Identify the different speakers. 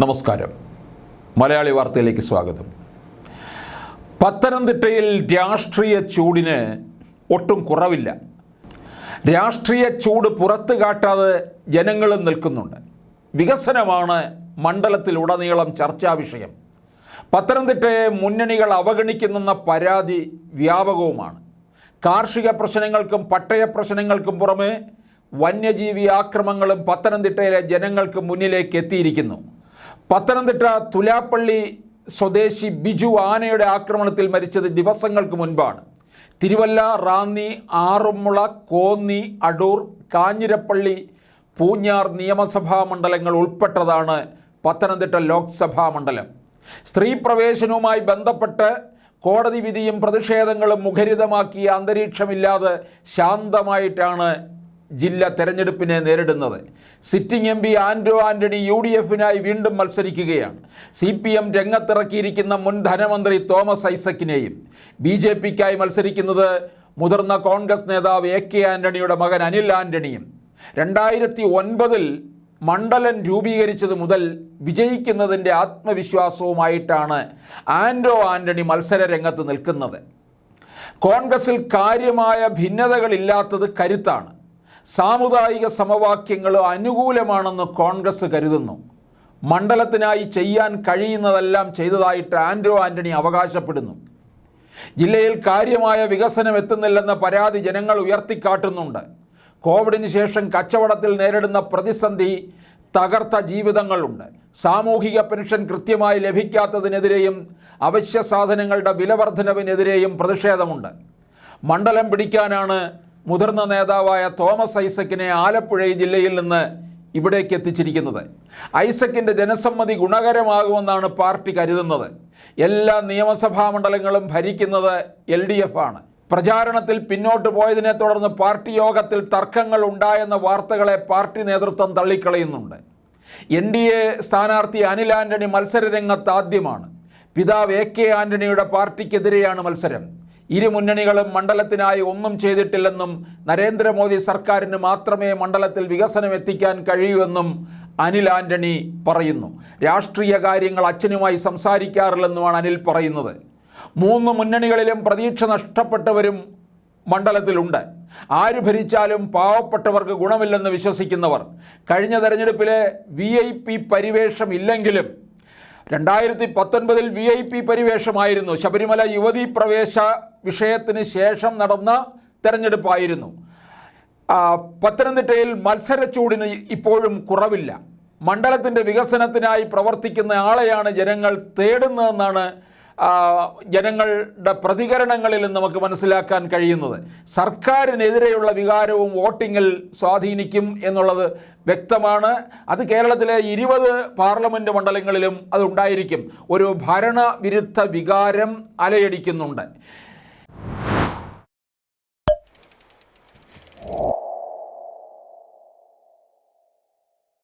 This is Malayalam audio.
Speaker 1: നമസ്കാരം. മലയാളി വാർത്തയിലേക്ക് സ്വാഗതം. പത്തനംതിട്ടയിൽ രാഷ്ട്രീയ ചൂടിന് ഒട്ടും കുറവില്ല. രാഷ്ട്രീയ ചൂട് പുറത്തു കാട്ടാതെ ജനങ്ങളും നിൽക്കുന്നുണ്ട്. വികസനമാണ് മണ്ഡലത്തിലുടനീളം ചർച്ചാ വിഷയം. പത്തനംതിട്ടയെ മുന്നണികൾ അവഗണിക്കുന്നെന്ന പരാതി വ്യാപകവുമാണ്. കാർഷിക പ്രശ്നങ്ങൾക്കും പട്ടയ പ്രശ്നങ്ങൾക്കും പുറമെ വന്യജീവി ആക്രമണങ്ങളും പത്തനംതിട്ടയിലെ ജനങ്ങൾക്ക് മുന്നിലേക്ക് എത്തിയിരിക്കുന്നു. പത്തനംതിട്ട തുലാപ്പള്ളി സ്വദേശി ബിജു ആനയുടെ ആക്രമണത്തിൽ മരിച്ചത് ദിവസങ്ങൾക്ക് മുൻപാണ്. തിരുവല്ല, റാന്നി, ആറന്മുള, കോന്നി, അടൂർ, കാഞ്ഞിരപ്പള്ളി, പൂഞ്ഞാർ നിയമസഭാ മണ്ഡലങ്ങൾ ഉൾപ്പെട്ടതാണ് പത്തനംതിട്ട ലോക്സഭാ മണ്ഡലം. സ്ത്രീ പ്രവേശനവുമായി ബന്ധപ്പെട്ട് കോടതി വിധിയും പ്രതിഷേധങ്ങളും മുഖരിതമാക്കിയ അന്തരീക്ഷമില്ലാതെ ശാന്തമായിട്ടാണ് ജില്ല തെരഞ്ഞെടുപ്പിനെ നേരിടുന്നത്. സിറ്റിംഗ് എം പി ആൻഡ്രോ ആൻ്റണി UDFനായി വീണ്ടും മത്സരിക്കുകയാണ്. CPM രംഗത്തിറക്കിയിരിക്കുന്ന മുൻ ധനമന്ത്രി തോമസ് ഐസക്കിനെയും BJPക്കായി മത്സരിക്കുന്നത് മുതിർന്ന കോൺഗ്രസ് നേതാവ് AK ആൻ്റണിയുടെ മകൻ അനിൽ ആൻ്റണിയും 2009 മണ്ഡലം രൂപീകരിച്ചത് മുതൽ വിജയിക്കുന്നതിൻ്റെ ആത്മവിശ്വാസവുമായിട്ടാണ് ആൻഡ്രോ ആൻ്റണി മത്സര രംഗത്ത് നിൽക്കുന്നത്. കോൺഗ്രസിൽ കാര്യമായ ഭിന്നതകളില്ലാത്തത് കരുത്താണ്. സാമുദായിക സമവാക്യങ്ങൾ അനുകൂലമാണെന്ന് കോൺഗ്രസ് കരുതുന്നു. മണ്ഡലത്തിനായി ചെയ്യാൻ കഴിയുന്നതെല്ലാം ചെയ്തതായിട്ട് ആൻഡ്രോ ആൻ്റണി അവകാശപ്പെടുന്നു. ജില്ലയിൽ കാര്യമായ വികസനം എത്തുന്നില്ലെന്ന പരാതി ജനങ്ങൾ ഉയർത്തിക്കാട്ടുന്നുണ്ട്. കോവിഡിന് ശേഷം കച്ചവടത്തിൽ നേരിടുന്ന പ്രതിസന്ധി തകർത്ത ജീവിതങ്ങളുണ്ട്. സാമൂഹിക പെൻഷൻ കൃത്യമായി ലഭിക്കാത്തതിനെതിരെയും അവശ്യ സാധനങ്ങളുടെ വിലവർദ്ധനവിനെതിരെയും പ്രതിഷേധമുണ്ട്. മണ്ഡലം പിടിക്കാനാണ് മുതിർന്ന നേതാവായ തോമസ് ഐസക്കിനെ ആലപ്പുഴ ജില്ലയിൽ നിന്ന് ഇവിടേക്ക് എത്തിച്ചിരിക്കുന്നത്. ഐസക്കിൻ്റെ ജനസമ്മതി ഗുണകരമാകുമെന്നാണ് പാർട്ടി കരുതുന്നത്. എല്ലാ നിയമസഭാ മണ്ഡലങ്ങളും ഭരിക്കുന്നത് LDF ആണ്. പ്രചാരണത്തിൽ പിന്നോട്ട് പോയതിനെ തുടർന്ന് പാർട്ടി യോഗത്തിൽ തർക്കങ്ങൾ ഉണ്ടായെന്ന വാർത്തകളെ പാർട്ടി നേതൃത്വം തള്ളിക്കളയുന്നുണ്ട്. NDA സ്ഥാനാർത്ഥി അനിൽ ആൻ്റണി മത്സരരംഗത്ത് ആദ്യമാണ്. പിതാവ് AK ആൻ്റണിയുടെ പാർട്ടിക്കെതിരെയാണ് മത്സരം. ഇരു മുന്നണികളും മണ്ഡലത്തിനായി ഒന്നും ചെയ്തിട്ടില്ലെന്നും നരേന്ദ്രമോദി സർക്കാരിന് മാത്രമേ മണ്ഡലത്തിൽ വികസനം എത്തിക്കാൻ കഴിയൂവെന്നും അനിൽ ആൻ്റണി പറയുന്നു. രാഷ്ട്രീയ കാര്യങ്ങൾ അച്ഛനുമായി സംസാരിക്കാറില്ലെന്നുമാണ് അനിൽ പറയുന്നത്. 3 മുന്നണികളിലും പ്രതീക്ഷ നഷ്ടപ്പെട്ടവരും മണ്ഡലത്തിലുണ്ട്. ആര് ഭരിച്ചാലും പാവപ്പെട്ടവർക്ക് ഗുണമില്ലെന്ന് വിശ്വസിക്കുന്നവർ. കഴിഞ്ഞ തെരഞ്ഞെടുപ്പിലെ VIP പരിവേഷം ഇല്ലെങ്കിലും 2019 VIP പരിവേഷമായിരുന്നു. ശബരിമല യുവതീ പ്രവേശ വിഷയത്തിന് ശേഷം നടന്ന തെരഞ്ഞെടുപ്പായിരുന്നു. പത്തനംതിട്ടയിൽ മത്സരച്ചൂടിന് ഇപ്പോഴും കുറവില്ല. മണ്ഡലത്തിൻ്റെ വികസനത്തിനായി പ്രവർത്തിക്കുന്ന ആളെയാണ് ജനങ്ങൾ തേടുന്നതെന്നാണ് ജനങ്ങളുടെ പ്രതികരണങ്ങളിൽ നമുക്ക് മനസ്സിലാക്കാൻ കഴിയുന്നത്. സർക്കാരിനെതിരെയുള്ള വികാരവും വോട്ടിങ്ങിൽ സ്വാധീനിക്കും എന്നുള്ളത് വ്യക്തമാണ്. അത് കേരളത്തിലെ 20 പാർലമെൻറ്റ് മണ്ഡലങ്ങളിലും അതുണ്ടായിരിക്കും. ഒരു ഭരണവിരുദ്ധ വികാരം അലയടിക്കുന്നുണ്ട്.